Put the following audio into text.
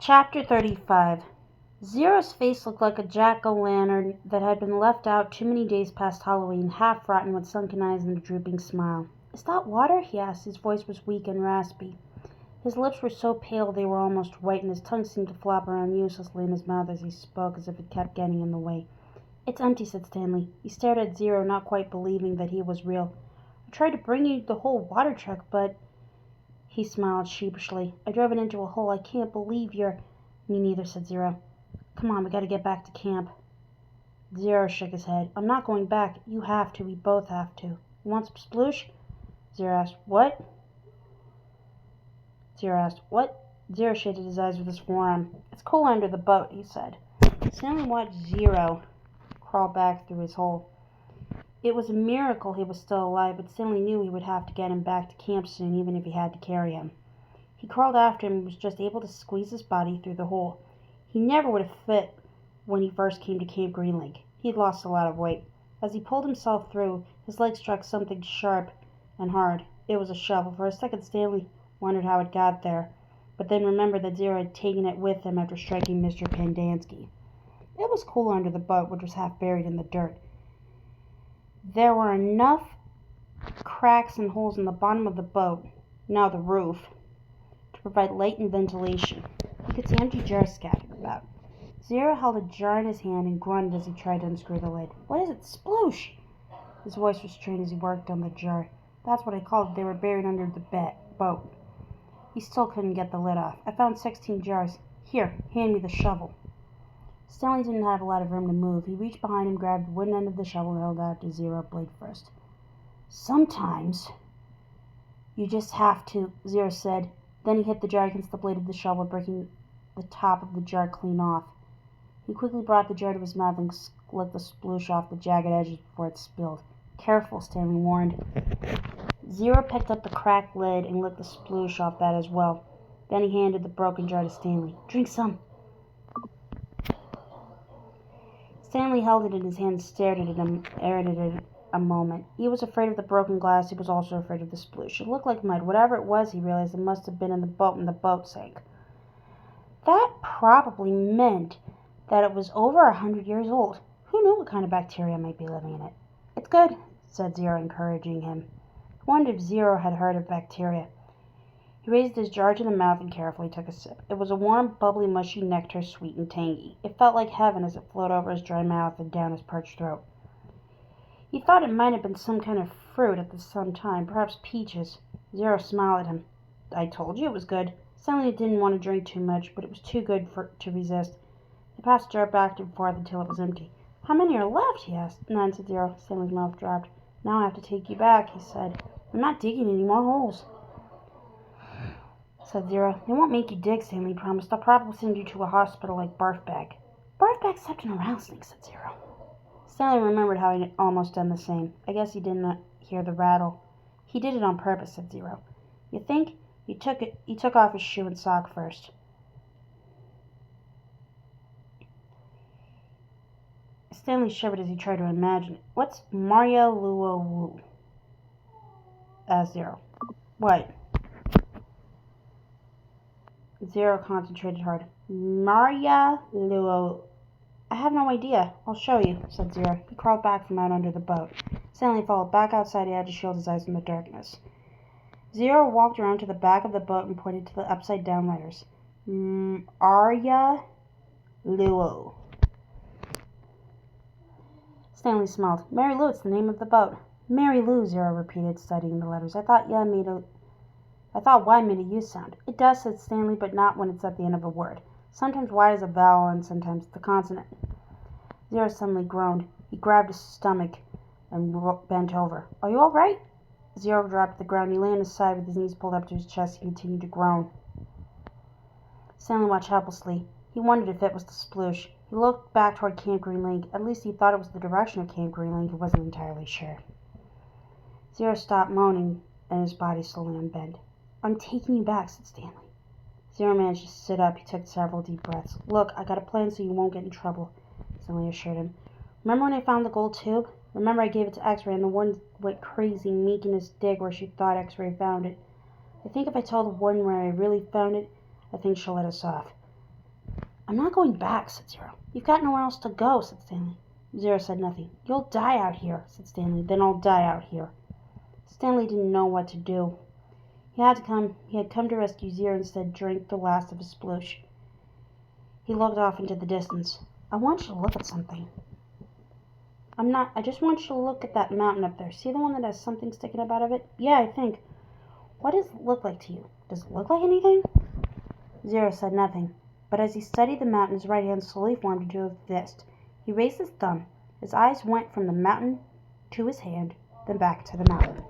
Chapter 35. Zero's face looked like a jack-o'-lantern that had been left out too many days past Halloween, half rotten with sunken eyes and a drooping smile. "Is that water?" he asked. His voice was weak and raspy. His lips were so pale they were almost white, and his tongue seemed to flop around uselessly in his mouth as he spoke, as if it kept getting in the way. "It's empty," said Stanley. He stared at Zero, not quite believing that he was real. "I tried to bring you the whole water truck, but—" He smiled sheepishly. "I drove it into a hole. I can't believe you're—" "Me neither," said Zero. "Come on, we gotta get back to camp." Zero shook his head. "I'm not going back. You have to. We both have to. You want some sploosh?" Zero asked. "What?" Zero shaded his eyes with his forearm. "It's cool under the boat," he said. Stanley watched Zero crawl back through his hole. It was a miracle he was still alive, but Stanley knew he would have to get him back to camp soon, even if he had to carry him. He crawled after him and was just able to squeeze his body through the hole. He never would have fit when he first came to Camp Green Lake. He'd lost a lot of weight. As he pulled himself through, his leg struck something sharp and hard. It was a shovel. For a second, Stanley wondered how it got there, but then remembered that Zero had taken it with him after striking Mr. Pendanski. It was cool under the boat, which was half buried in the dirt. There were enough cracks and holes in the bottom of the boat, now the roof, to provide light and ventilation. He could see empty jars scattered about. Zero held a jar in his hand and grunted as he tried to unscrew the lid. "What is it? Sploosh!" His voice was strained as he worked on the jar. "That's what I called it. They were buried under the boat." He still couldn't get the lid off. "I found 16 jars. Here, hand me the shovel." Stanley didn't have a lot of room to move. He reached behind him, grabbed the wooden end of the shovel, and held out to Zero blade first. "Sometimes you just have to," Zero said. Then he hit the jar against the blade of the shovel, breaking the top of the jar clean off. He quickly brought the jar to his mouth and licked the sploosh off the jagged edges before it spilled. "Careful," Stanley warned. Zero picked up the cracked lid and licked the sploosh off that as well. Then he handed the broken jar to Stanley. "Drink some." Stanley held it in his hand and stared at it a moment. He was afraid of the broken glass. He was also afraid of the sploosh. It looked like mud. Whatever it was, he realized it must have been in the boat when the boat sank. That probably meant that it was over 100 years old. Who knew what kind of bacteria might be living in it? "It's good," said Zero, encouraging him. He wondered if Zero had heard of bacteria. He raised his jar to the mouth and carefully took a sip. It was a warm, bubbly, mushy nectar, sweet and tangy. It felt like heaven as it flowed over his dry mouth and down his parched throat. He thought it might have been some kind of fruit at the same time, perhaps peaches. Zero smiled at him. "I told you it was good." Stanley didn't want to drink too much, but it was too good to resist. He passed the jar back and forth until it was empty. "How many are left?" he asked. "None," said Zero. Stanley's mouth dropped. "Now I have to take you back," he said. "I'm not digging any more holes," said Zero. "They won't make you dig," Stanley promised. "They'll probably send you to a hospital like Barf Bag." "Barf Bag's such an rattlesnake," said Zero. Stanley remembered how he'd almost done the same. "I guess he didn't hear the rattle." "He did it on purpose," said Zero. "You think?" He took off his shoe and sock first. Stanley shivered as he tried to imagine it. "What's Maria Luo?" asked Zero. "What?" Zero concentrated hard. "Maria Luo. I have no idea. I'll show you," said Zero. He crawled back from out under the boat. Stanley followed back outside. He had to shield his eyes from the darkness. Zero walked around to the back of the boat and pointed to the upside-down letters. "Arya Luo." Stanley smiled. "Mary Lou, it's the name of the boat." "Mary Lou," Zero repeated, studying the letters. I thought Y made a U sound." "It does," said Stanley, "but not when it's at the end of a word. Sometimes Y is a vowel and sometimes the consonant." Zero suddenly groaned. He grabbed his stomach and bent over. "Are you all right?" Zero dropped to the ground. He lay on his side with his knees pulled up to his chest and continued to groan. Stanley watched helplessly. He wondered if it was the sploosh. He looked back toward Camp Green Lake. At least he thought it was the direction of Camp Green Lake. He wasn't entirely sure. Zero stopped moaning and his body slowly unbent. "I'm taking you back," said Stanley. Zero managed to sit up. He took several deep breaths. "Look, I got a plan so you won't get in trouble," Stanley assured him. "Remember when I found the gold tube? Remember I gave it to X-Ray and the one went crazy making us dig where she thought X-Ray found it? I think if I tell the warden where I really found it, I think she'll let us off. I'm not going back, said Zero. You've got nowhere else to go, said Stanley. Zero said nothing. You'll die out here, said Stanley. Then I'll die out here. Stanley didn't know what to do. He had come to rescue Zero, instead drank the last of his sploosh. He looked off into the distance. I want you to look at something. I just want you to look at that mountain up there. See the one that has something sticking up out of it? Yeah, I think. What does it look like to you? Does it look like anything? Zero said nothing, but as he studied the mountain, his right hand slowly formed into a fist. He raised his thumb. His eyes went from the mountain to his hand, then back to the mountain.